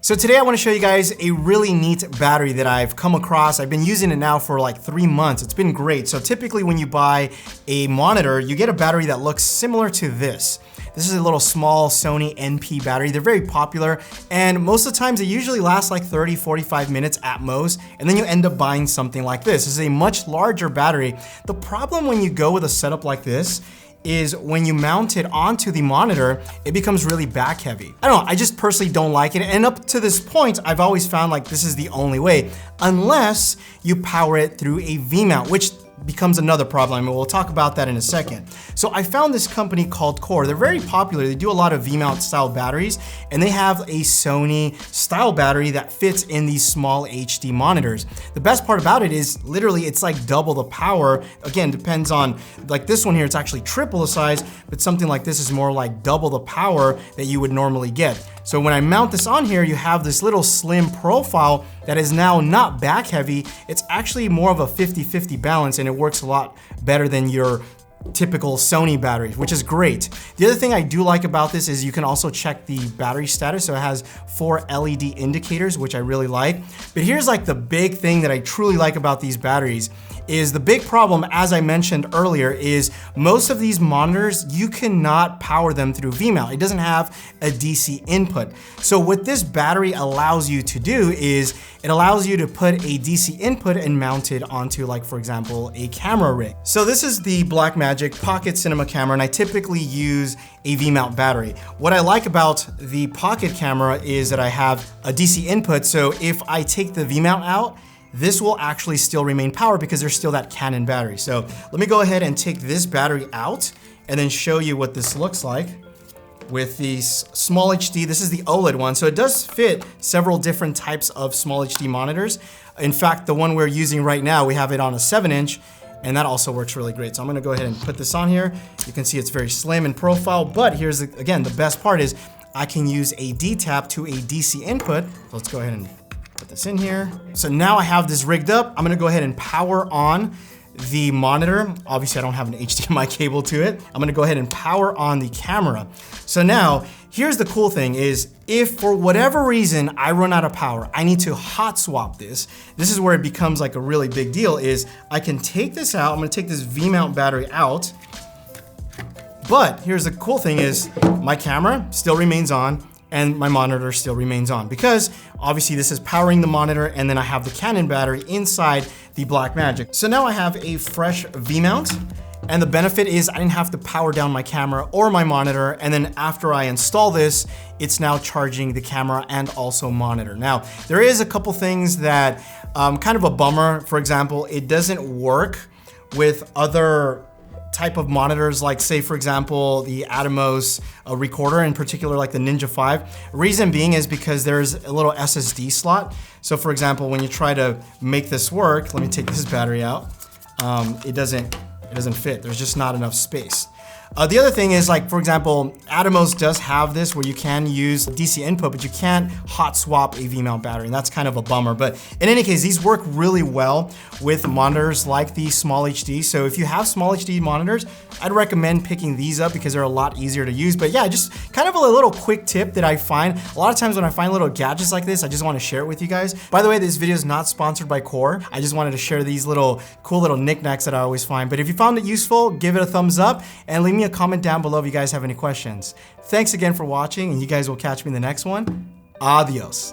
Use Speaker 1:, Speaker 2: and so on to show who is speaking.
Speaker 1: So today I want to show you guys a really neat battery that I've come across. I've been using it now for like 3 months. It's been great. So typically when you buy a monitor, you get a battery that looks similar to this. This is a little small Sony NP battery. They're very popular, and most of the times they usually last like 30, 45 minutes at most, and then you end up buying something like this. This is a much larger battery. The problem when you go with a setup like this is when you mount it onto the monitor, it becomes really back heavy. I don't know, I just personally don't like it. And up to this point, I've always found like this is the only way, unless you power it through a V-mount, which becomes another problem, and we'll talk about that in a second. So I found this company called Core. They're very popular. They do a lot of V-mount style batteries, and they have a Sony style battery that fits in these SmallHD monitors. The best part about it is literally it's like double the power. Again, depends on, like this one here, it's actually triple the size, but something like this is more like double the power that you would normally get. So when I mount this on here, you have this little slim profile that is now not back heavy. It's actually more of a 50-50 balance, and it works a lot better than your typical Sony battery, which is great. The other thing I do like about this is you can also check the battery status. So it has 4 LED indicators, which I really like. But here's like the big thing that I truly like about these batteries is the big problem, as I mentioned earlier, is most of these monitors, you cannot power them through V-mount. It doesn't have a DC input. So what this battery allows you to do is it allows you to put a DC input and mount it onto, like, for example, a camera rig. So this is the Blackmagic Pocket Cinema camera, and I typically use a V-mount battery. What I like about the Pocket camera is that I have a DC input, so if I take the V-mount out, this will actually still remain powered because there's still that Canon battery. So let me go ahead and take this battery out and then show you what this looks like with the SmallHD. This is the OLED one. So it does fit several different types of SmallHD monitors. In fact, the one we're using right now, we have it on a 7-inch, and that also works really great. So I'm gonna go ahead and put this on here. You can see it's very slim in profile, but here's, again, the best part is I can use a D-tap to a DC input. So let's go ahead and put this in here. So now I have this rigged up. I'm gonna go ahead and power on the monitor. Obviously I don't have an HDMI cable to it. I'm gonna go ahead and power on the camera. So now, here's the cool thing is if for whatever reason I run out of power, I need to hot swap this. This is where it becomes like a really big deal is I can take this out. I'm gonna take this V-mount battery out. But here's the cool thing is my camera still remains on and my monitor still remains on because obviously this is powering the monitor, and then I have the Canon battery inside the Blackmagic. So now I have a fresh V-mount, and the benefit is I didn't have to power down my camera or my monitor, and then after I install this, it's now charging the camera and also monitor. Now, there is a couple things that kind of a bummer. For example, it doesn't work with other type of monitors, like say for example the Atomos recorder, in particular like the Ninja 5. Reason being is because there's a little SSD slot. So for example, when you try to make this work, let me take this battery out, it doesn't fit. There's just not enough space. The other thing is, like, for example, Atomos does have this where you can use DC input, but you can't hot swap a V-mount battery, and that's kind of a bummer. But in any case, these work really well with monitors like the SmallHD. So if you have SmallHD monitors, I'd recommend picking these up because they're a lot easier to use. But yeah, just kind of a little quick tip that I find. A lot of times when I find little gadgets like this, I just want to share it with you guys. By the way, this video is not sponsored by Core. I just wanted to share these little cool little knickknacks that I always find. But if you found it useful, give it a thumbs up and leave me a comment down below if you guys have any questions. Thanks again for watching, and you guys will catch me in the next one. Adios.